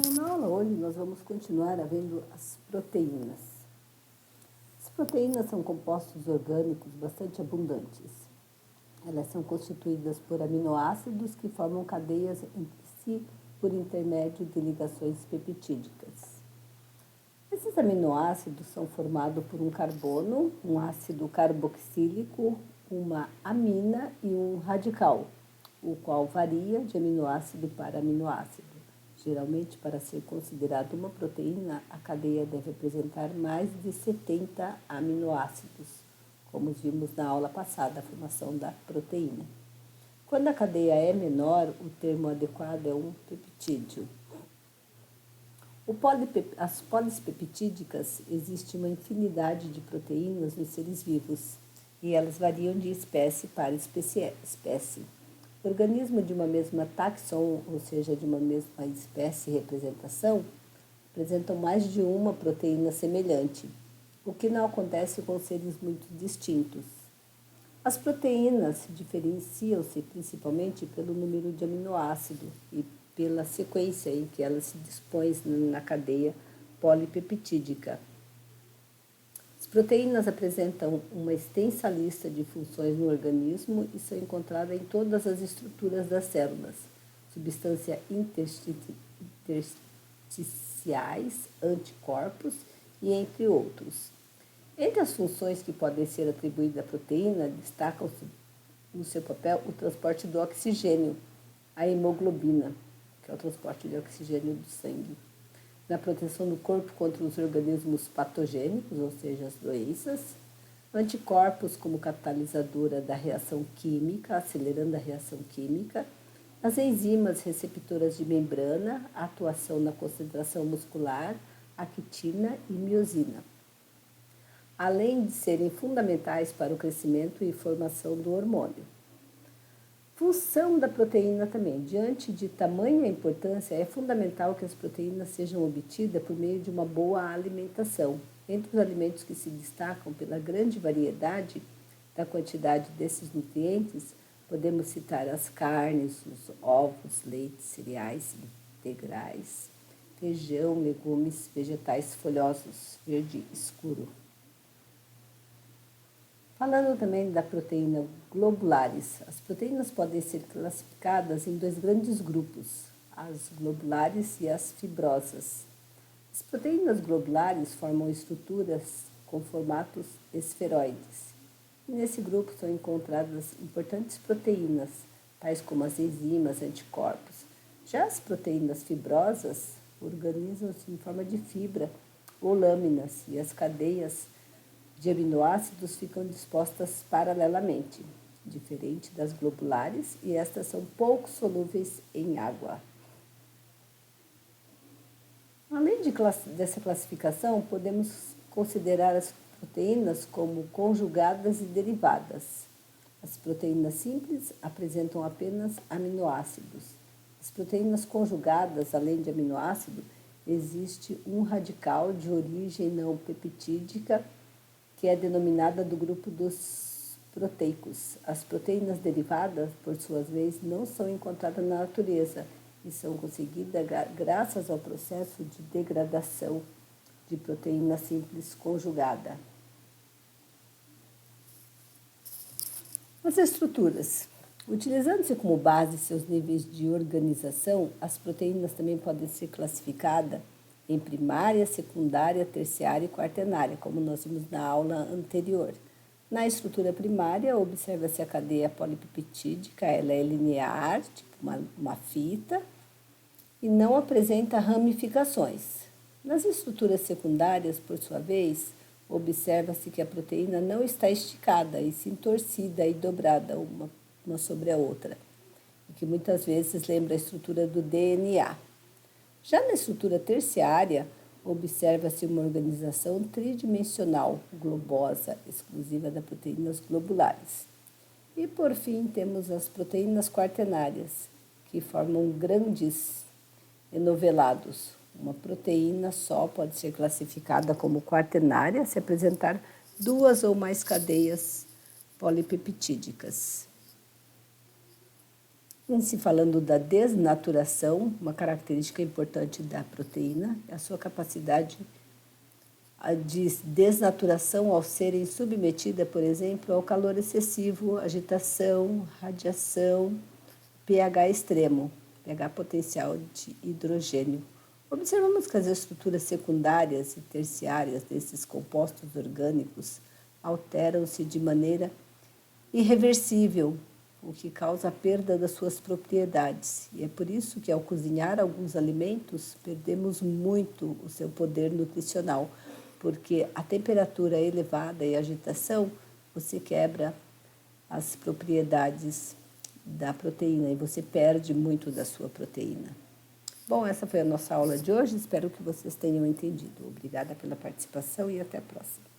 Bom, na aula hoje nós vamos continuar vendo as proteínas. As proteínas são compostos orgânicos bastante abundantes. Elas são constituídas por aminoácidos que formam cadeias entre si por intermédio de ligações peptídicas. Esses aminoácidos são formados por um carbono, um ácido carboxílico, uma amina e um radical, o qual varia de aminoácido para aminoácido. Geralmente, para ser considerado uma proteína, a cadeia deve apresentar mais de 70 aminoácidos, como vimos na aula passada, a formação da proteína. Quando a cadeia é menor, o termo adequado é um peptídeo. As polipeptídicas, existe uma infinidade de proteínas nos seres vivos e elas variam de espécie para espécie. Organismos de uma mesma taxon, ou seja, de uma mesma espécie e representação, apresentam mais de uma proteína semelhante, o que não acontece com seres muito distintos. As proteínas diferenciam-se principalmente pelo número de aminoácidos e pela sequência em que elas se dispõem na cadeia polipeptídica. As proteínas apresentam uma extensa lista de funções no organismo e são encontradas em todas as estruturas das células, substâncias intersticiais, anticorpos e entre outros. Entre as funções que podem ser atribuídas à proteína, destacam-se no seu papel o transporte do oxigênio, a hemoglobina, que é o transporte de oxigênio do sangue, na proteção do corpo contra os organismos patogênicos, ou seja, as doenças, anticorpos como catalisadora da reação química, acelerando a reação química, as enzimas receptoras de membrana, atuação na concentração muscular, actina e miosina, além de serem fundamentais para o crescimento e formação do hormônio. Função da proteína também. Diante de tamanha importância, é fundamental que as proteínas sejam obtidas por meio de uma boa alimentação. Entre os alimentos que se destacam pela grande variedade da quantidade desses nutrientes, podemos citar as carnes, os ovos, leites, cereais integrais, feijão, legumes, vegetais folhosos, verde escuro. Falando também da proteína globulares, as proteínas podem ser classificadas em dois grandes grupos, as globulares e as fibrosas. As proteínas globulares formam estruturas com formatos esferoides. E nesse grupo são encontradas importantes proteínas, tais como as enzimas, anticorpos. Já as proteínas fibrosas organizam-se em forma de fibra ou lâminas e as cadeias de aminoácidos ficam dispostas paralelamente, diferente das globulares, e estas são pouco solúveis em água. Além dessa classificação, podemos considerar as proteínas como conjugadas e derivadas. As proteínas simples apresentam apenas aminoácidos. As proteínas conjugadas, além de aminoácido, existe um radical de origem não peptídica, que é denominada do grupo dos proteicos. As proteínas derivadas, por sua vez, não são encontradas na natureza e são conseguidas graças ao processo de degradação de proteína simples conjugada. As estruturas. Utilizando-se como base seus níveis de organização, as proteínas também podem ser classificadas em primária, secundária, terciária e quaternária, como nós vimos na aula anterior. Na estrutura primária, observa-se a cadeia polipeptídica, ela é linear, tipo uma fita, e não apresenta ramificações. Nas estruturas secundárias, por sua vez, observa-se que a proteína não está esticada, e sim torcida e dobrada uma sobre a outra, e que muitas vezes lembra a estrutura do DNA. Já na estrutura terciária, observa-se uma organização tridimensional, globosa, exclusiva das proteínas globulares. E, por fim, temos as proteínas quaternárias, que formam grandes enovelados. Uma proteína só pode ser classificada como quaternária se apresentar duas ou mais cadeias polipeptídicas. Em se falando da desnaturação, uma característica importante da proteína é a sua capacidade de desnaturação ao serem submetida, por exemplo, ao calor excessivo, agitação, radiação, pH extremo, pH potencial de hidrogênio. Observamos que as estruturas secundárias e terciárias desses compostos orgânicos alteram-se de maneira irreversível, o que causa a perda das suas propriedades. E é por isso que, ao cozinhar alguns alimentos, perdemos muito o seu poder nutricional, porque a temperatura elevada e a agitação, você quebra as propriedades da proteína e você perde muito da sua proteína. Bom, essa foi a nossa aula de hoje. Espero que vocês tenham entendido. Obrigada pela participação e até a próxima.